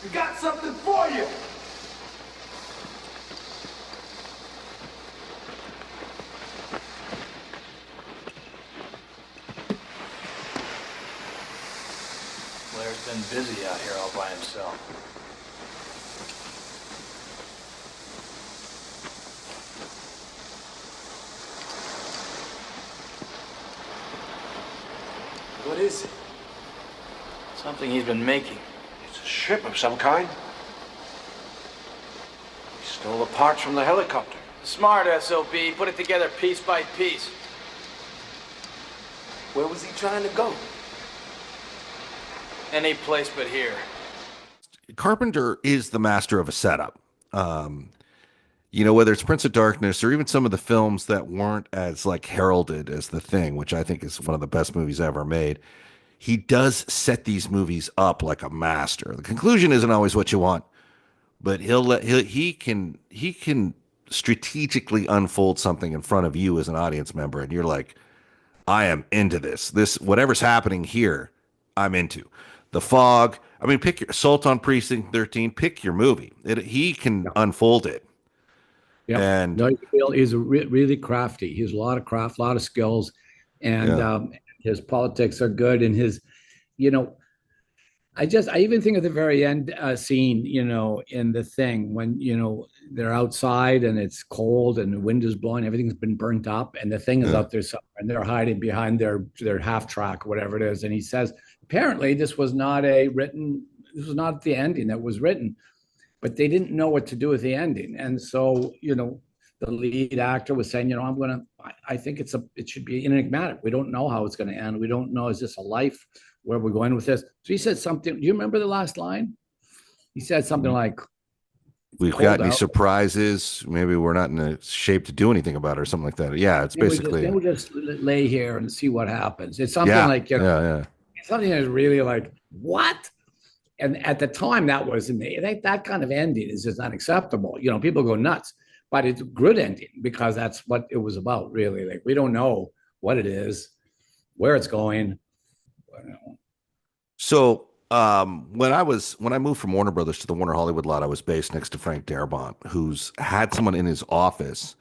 We got something for you! Blair's been busy out here all by himself. What is it? Something he's been making. It's a ship of some kind. He stole the parts from the helicopter. Smart SOB. Put it together piece by piece. Where was he trying to go? Any place but here. Carpenter is the master of a setup. You know, whether it's Prince of Darkness or even some of the films that weren't as like heralded as The Thing, which I think is one of the best movies ever made. He does set these movies up like a master. The conclusion isn't always what you want, but he can strategically unfold something in front of you as an audience member, and you're like, I am into this. This whatever's happening here, I'm into. The Fog. I mean, pick your Assault on Precinct 13. Pick your movie. He can unfold it. Yeah, and no, he's really crafty. He has a lot of craft, a lot of skills, and his politics are good. And his, you know, I even think at the very end scene, you know, in The Thing, when, you know, they're outside and it's cold and the wind is blowing, everything's been burnt up, and the thing is out there somewhere, and they're hiding behind their half track, whatever it is. And he says, apparently this was not the ending that was written, but they didn't know what to do with the ending. And so, you know, the lead actor was saying, you know, I think it should be enigmatic. We don't know how it's going to end. We don't know, is this a life? Where we're going with this? So he said something. Do you remember the last line? He said something like, we've got any surprises? Maybe we're not in a shape to do anything about it or something like that. Yeah, it's basically. We'll just lay here and see what happens. It's something like, you know, something that's really like, what? And at the time, that wasn't that kind of ending is just unacceptable. You know, people go nuts, but it's a good ending because that's what it was about, really. Like, we don't know what it is, where it's going. So when I moved from Warner Brothers to the Warner Hollywood lot, I was based next to Frank Darabont, who's had someone in his office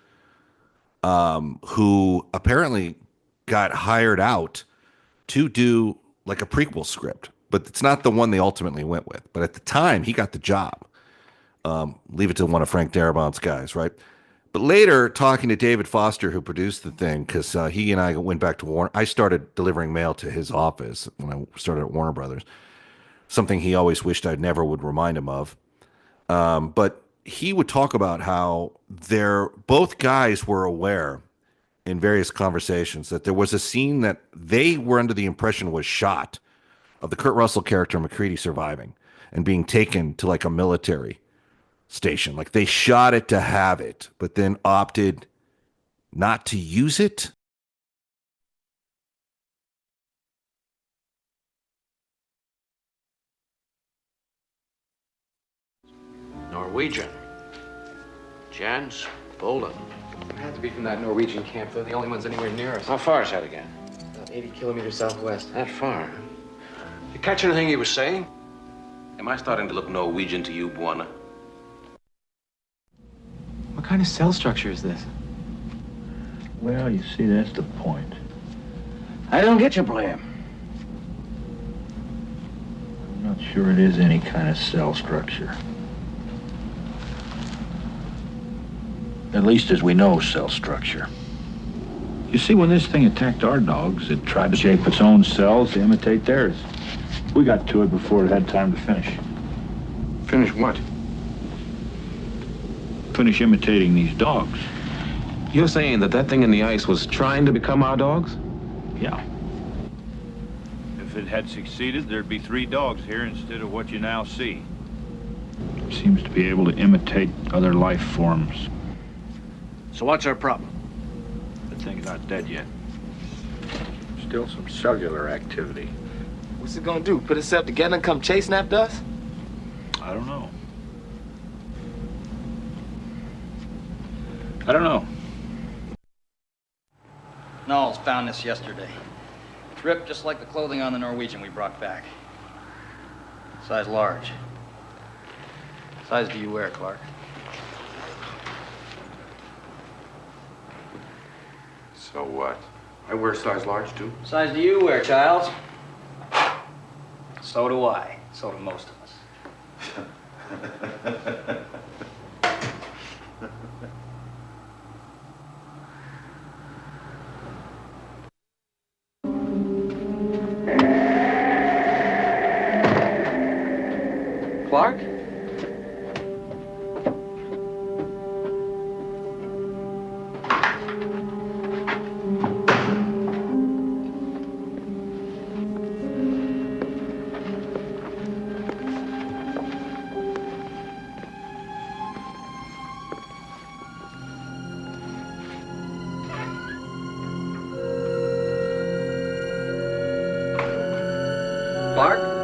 who apparently got hired out to do like a prequel script, but it's not the one they ultimately went with. But at the time, he got the job. Leave it to one of Frank Darabont's guys, right? But later, talking to David Foster, who produced The Thing, because he and I went back to Warner. I started delivering mail to his office when I started at Warner Brothers, something he always wished I never would remind him of. But he would talk about how both guys were aware in various conversations that there was a scene that they were under the impression was shot of the Kurt Russell character McCready surviving and being taken to like a military station. Like they shot it to have it, but then opted not to use it. Norwegian. Jens Bolden. It had to be from that Norwegian camp. They're the only ones anywhere near us. How far is that again? About 80 kilometers southwest. That far? You catch anything he was saying? Am I starting to look Norwegian to you, Buona? What kind of cell structure is this? Well, you see, that's the point. I don't get you, Blair. I'm not sure it is any kind of cell structure. At least as we know cell structure. You see, when this thing attacked our dogs, it tried to shape its own cells to imitate theirs. We got to it before it had time to finish. Finish what? Finish imitating these dogs. You're saying that thing in the ice was trying to become our dogs? Yeah. If it had succeeded, there'd be 3 dogs here instead of what you now see. It seems to be able to imitate other life forms. So what's our problem? The thing's not dead yet. Still some cellular activity. What's it gonna do? Put itself together and come chasing after us? I don't know. I don't know. Knowles found this yesterday. It's ripped just like the clothing on the Norwegian we brought back. Size large. Size do you wear, Clark? So what? I wear size large, too. Size do you wear, Childs? So do I. So do most of us. Clark? Clark?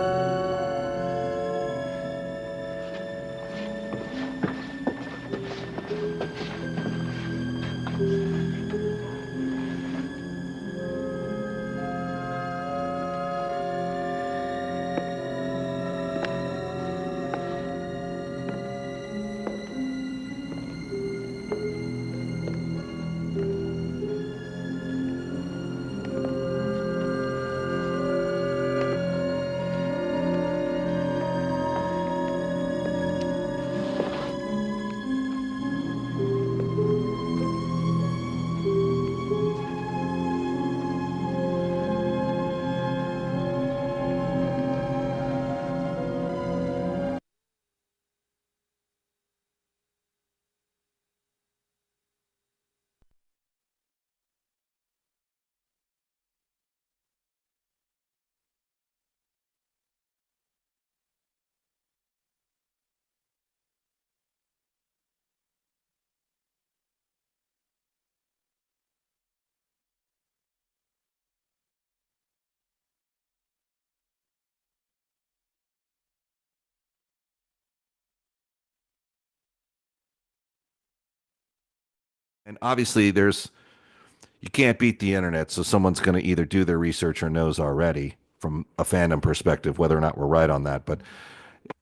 And obviously, you can't beat the internet, so someone's going to either do their research or knows already from a fandom perspective, whether or not we're right on that. But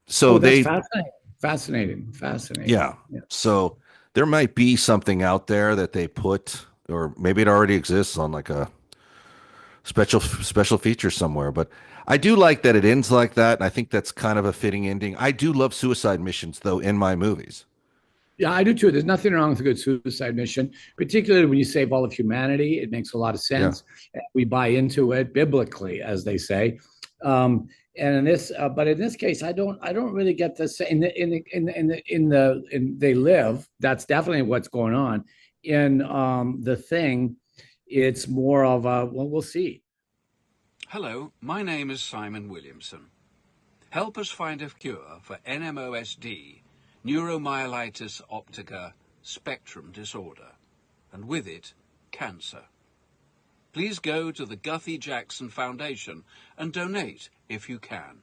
so that's fascinating. yeah. So there might be something out there that they put, or maybe it already exists on like a special feature somewhere. But I do like that it ends like that, and I think that's kind of a fitting ending. I do love suicide missions, though, in my movies. Yeah, I do too. There's nothing wrong with a good suicide mission, particularly when you save all of humanity. It makes a lot of sense. Yeah. We buy into it biblically, as they say. And in this, but in this case, I don't really get this. They Live. That's definitely what's going on. In The Thing, it's more of a we'll see. Hello, my name is Simon Williamson. Help us find a cure for NMOSD. Neuromyelitis optica spectrum disorder, and with it, cancer. Please go to the Guthrie Jackson Foundation and donate if you can.